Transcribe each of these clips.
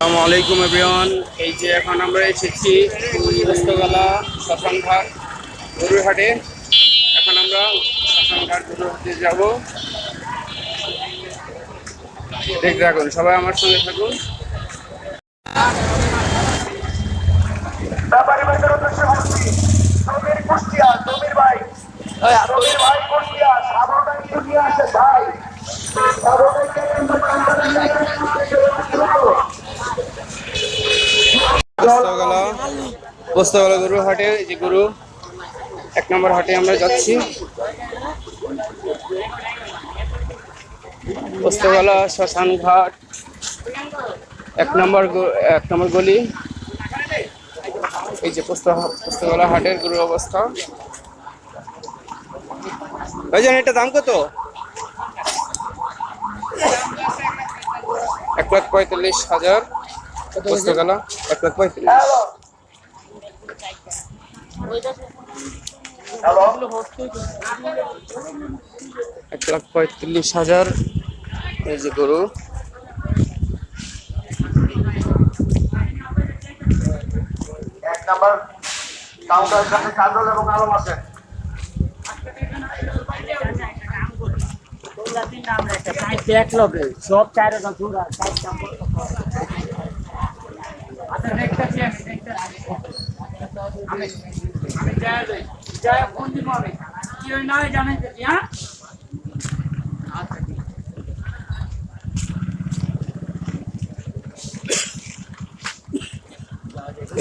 আসসালামু আলাইকুম এভরিওয়ান। এই যে এখন আমরা এসেছি পোস্তগোলা শ্মশানঘাট গরুরহাটে। এখন আমরা শ্মশানঘাট গরুরহাটে যাব। দেখতে থাকুন, সবাই আমার সঙ্গে থাকুন। ব্যাপারী ভাইদের উদ্দেশ্যে বলছি, জমির কুষ্টিয়া, জমির ভাই, জমির ভাই কুষ্টিয়া, সাবরটা একটু নিয়ে আসে ভাই। সাবরটাকে কিন্তু কান্দারে নিয়ে পোস্তগোলা পোস্তগোলা গরুরহাটে, এই যে গরু 1 নম্বর হাটে আমরা যাচ্ছি। পোস্তগোলা শ্মশানঘাট 1 নম্বর গলি। এই যে পোস্তগোলা হাটের গরুর অবস্থা। ভাইজান, এটা দাম কত? 1,45,000 পোস্তগোলা। 1,45,000। হ্যালো, 1,45,000 এই যে গরু। এক নাম্বার কাউন্টারের কাছে কাজল এবং আলম আছে। সব চার ফোন দিব হবে কি নয় জানেন হ্যাঁ।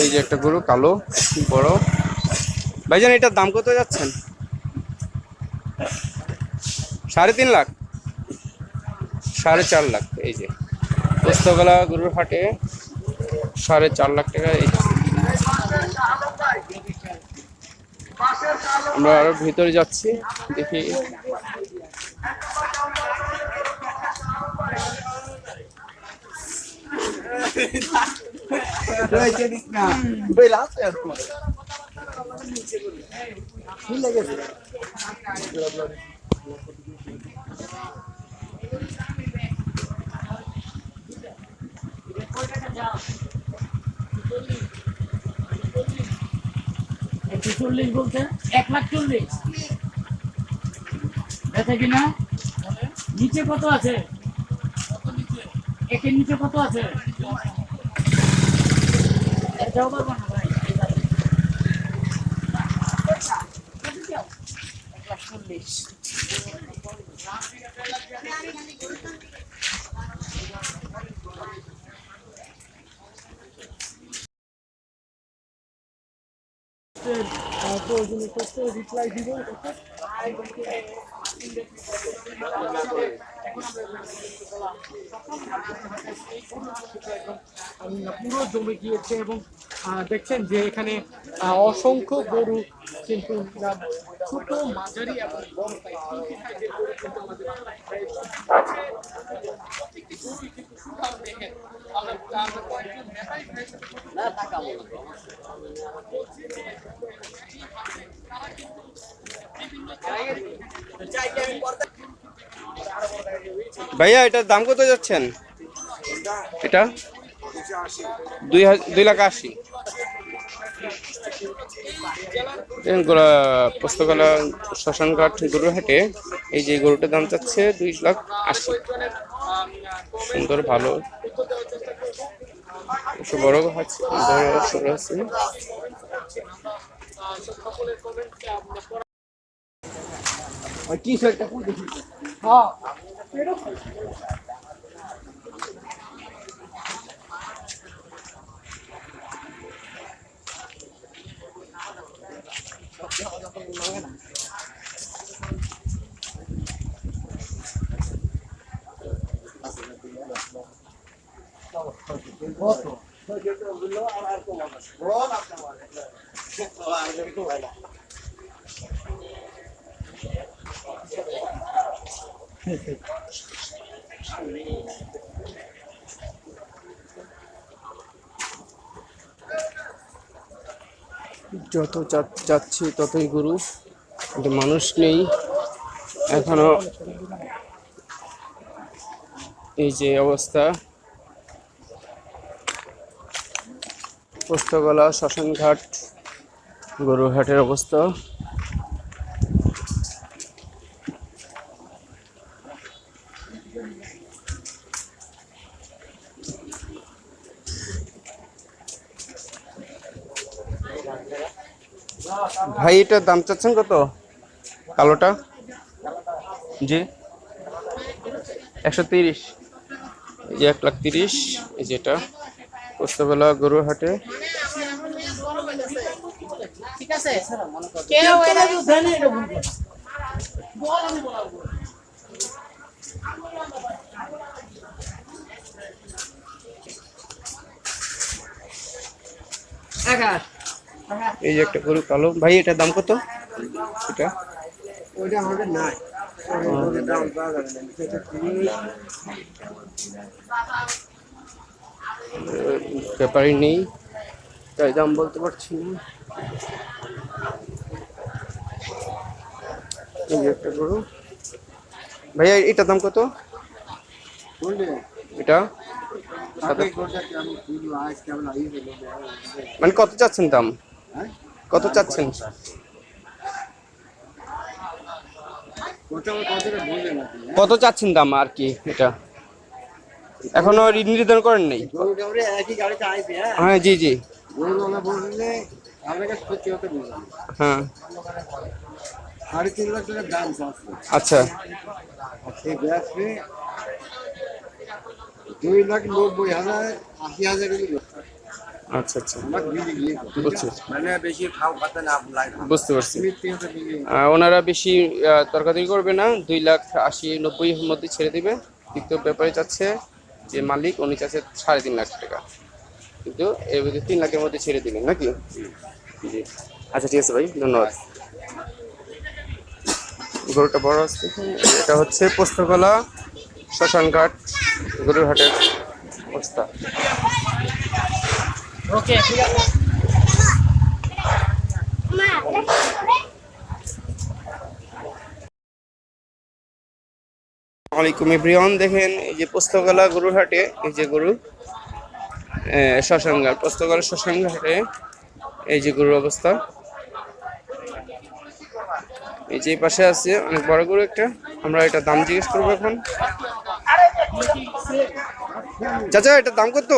এই যে একটা গরু কালো বড়। ভাইজান, এটার দাম কত যাচ্ছেন? 3.5 লাখ, 4.5 লাখ। এই যে পোস্তগোলা গরুর হাটে 4.5 লাখ টাকা। আমরা আরো ভিতরে যাচ্ছি, দেখি। একশো 40 বলতে 1,40,000 দেখে কিনা। নিচে কত আছে? একের নিচে কত আছে? এটাও পারবো না ভাই। 1,40,000 প্রয়োজনীয় তথ্য রিপ্লাই দিব। পুরো জমে গিয়েছে এবং দেখছেন যে এখানে অসংখ্য গরু কিন্তু ছোট মাঝারি এবং বড় সাইজের গরু কিন্তু আমাদের প্রত্যেকটি গরুই কিন্তু সুঠাম দেখেন। আমরা কয়েকজন নেতাই ভাইয়া, এটার দাম কত যাচ্ছেন? এটা 2,80,000। পোস্তগোলা শ্মশানঘাট গরুরহাটে এই যে গরুটার দাম চাচ্ছে 2,80,000। সুন্দর, ভালো, বড় আছে, বড় সরু আছে। হ্যাঁ যত যাচ্ছি ততই গরু, কিন্তু মানুষ নেই এখনো। এই যে অবস্থা, পোস্তগোলা শ্মশানঘাট গরুহাটের অবস্থা। ভাই এটার দাম চাচ্ছেন কত? কালোটা জি 130, এই যে 1,30,000। এই যে এটা পোস্তগোলা গরুহাটে। ঠিক আছে কেউ এটা জানে এটা ভুল কথা। এই যে একটা গরু কালো। ভাই এটার দাম কত? এটা ওইটা আমাদের নাই, ওদের দাম পাওয়া যাবে না, সেটা ব্যাপারই নেই, তাই দাম বলতে পারছি না। এই যে একটা গরু। ভাইয়া এটার দাম কত? এটা মানে কত চাচ্ছেন দাম? কত চাচ্ছেন? কত চাচ্ছেন দাম আর কি? এটা এখনো নির্ধারণ করেন নাই? হ্যাঁ জি জি হ্যাঁ 3.5 লাখ টাকার দাম আচ্ছা 2,90,000 আচ্ছা আচ্ছা বুঝছি, মানে বেশি খাও কথা না বুঝতে পারছি। ওনারা বেশি তরকারি করবে না, 2,80,90,000 মধ্যে ছেড়ে দিবে। কিন্তু ব্যাপারে চাচ্ছে যে মালিক, উনি চাচ্ছে 3.5 লাখ টাকা, কিন্তু এর মধ্যে 3 লাখের মধ্যে ছেড়ে দিবেন নাকি? জি আচ্ছা ঠিক আছে ভাই, ধন্যবাদ। গরুটা বড় আছে। এটা হচ্ছে পোস্তগোলা শ্মশানঘাট গরুহাটের অবস্থা। ওকে ঠিক আছে। আসসালামাইকুম এভরিওয়ান, দেখেন এই যে পোস্তগোলা গরুহাটে, এই যে গরু শ্মশানঘাট, পোস্তগোলা শ্মশানঘাটে এই যে গরুর অবস্থা। এই যে পাশে আছে অনেক বড় গরু একটা, আমরা এটা দাম জিজ্ঞেস করবো এখন। চাচা এটার দাম কত?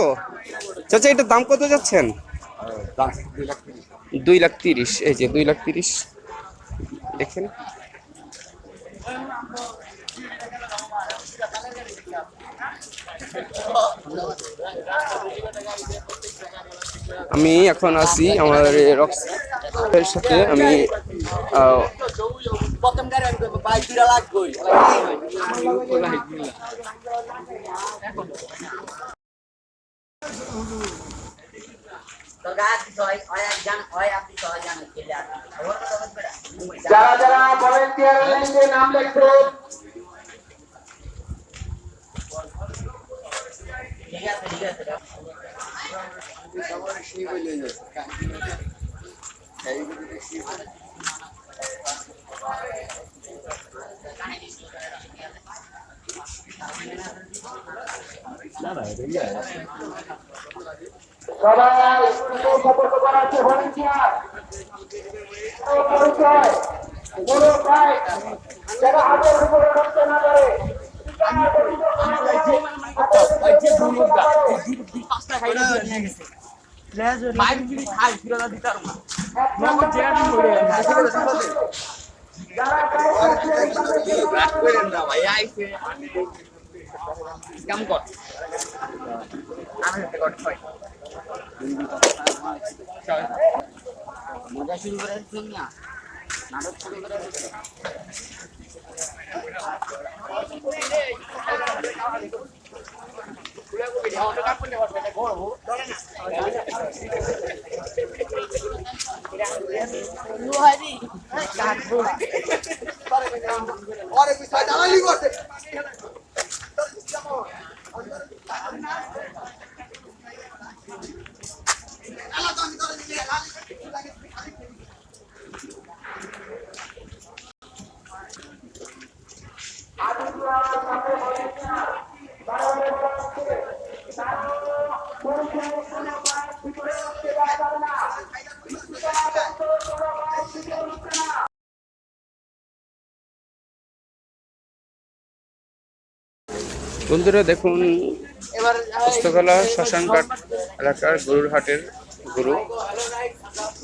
চাচা এটার দাম কত যাচ্ছেন? 2,30,000। এই যে 2,30,000 দেখেন। আমি এখন আছি আমার রক্সের সাথে। আমি যারা যারা ভলেন্টিয়ার লিস্টে নাম লিখছে, ঠিক আছে ঠিক আছে। সবাই সতর্ক করা আছে ভলেন্টিয়ার পরিচয় বড় ভাই, যারা হাতের উপরে করতে না পারে মজা শুরু করে না, নাটক শুরু করে তারা বন্ধুরা দেখুন, পোস্তগোলা শ্মশানঘাট এলাকার গরুর হাটের গরু,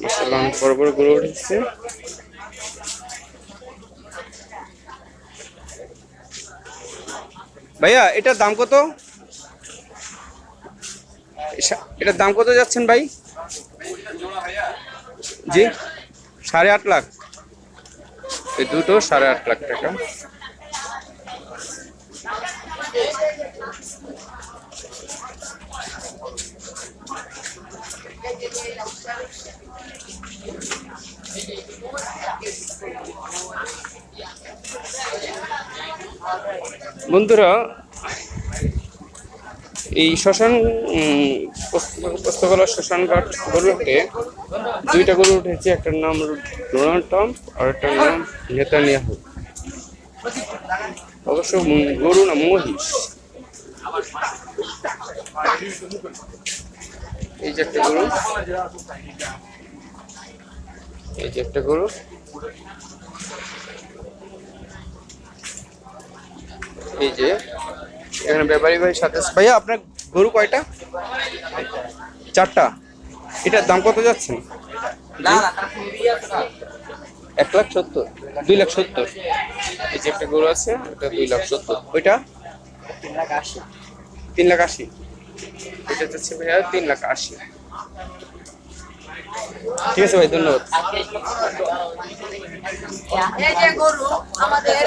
মাশাআল্লাহ অনেক বড় বড় গরু উঠেছে। ভাইয়া এটার দাম কত? এটার দাম কত যাচ্ছেন ভাই? জি 8.5 লাখ। এই দুটো 8.5 লাখ টাকা। বন্ধুরা এই শ্মশান পোস্তগোলা শ্মশানঘাট গরুতে দুইটা গরু উঠেছে, একটার নাম ডোনাল্ড ট্রাম্প আর একটার নাম নেতানিয়াহু। অবশ্য গরু না, মহিষ। এই যে একটা গরু, এই যে একটা গরু, এই যে এখানে ব্যাপারী ভাই সাথে। ভাইয়া আপনার গরু কয়টা? 4টা। এটার দাম কত যাচ্ছে? 1,70,000, 2,70,000। এই যে একটা গরু আছে, এটা 2,70,000। ওইটা 3,80,000। এটা যাচ্ছে ভাইয়া 3,80,000। ঠিক আছে ভাই, ধন্যবাদ। এই যে গরু আমাদের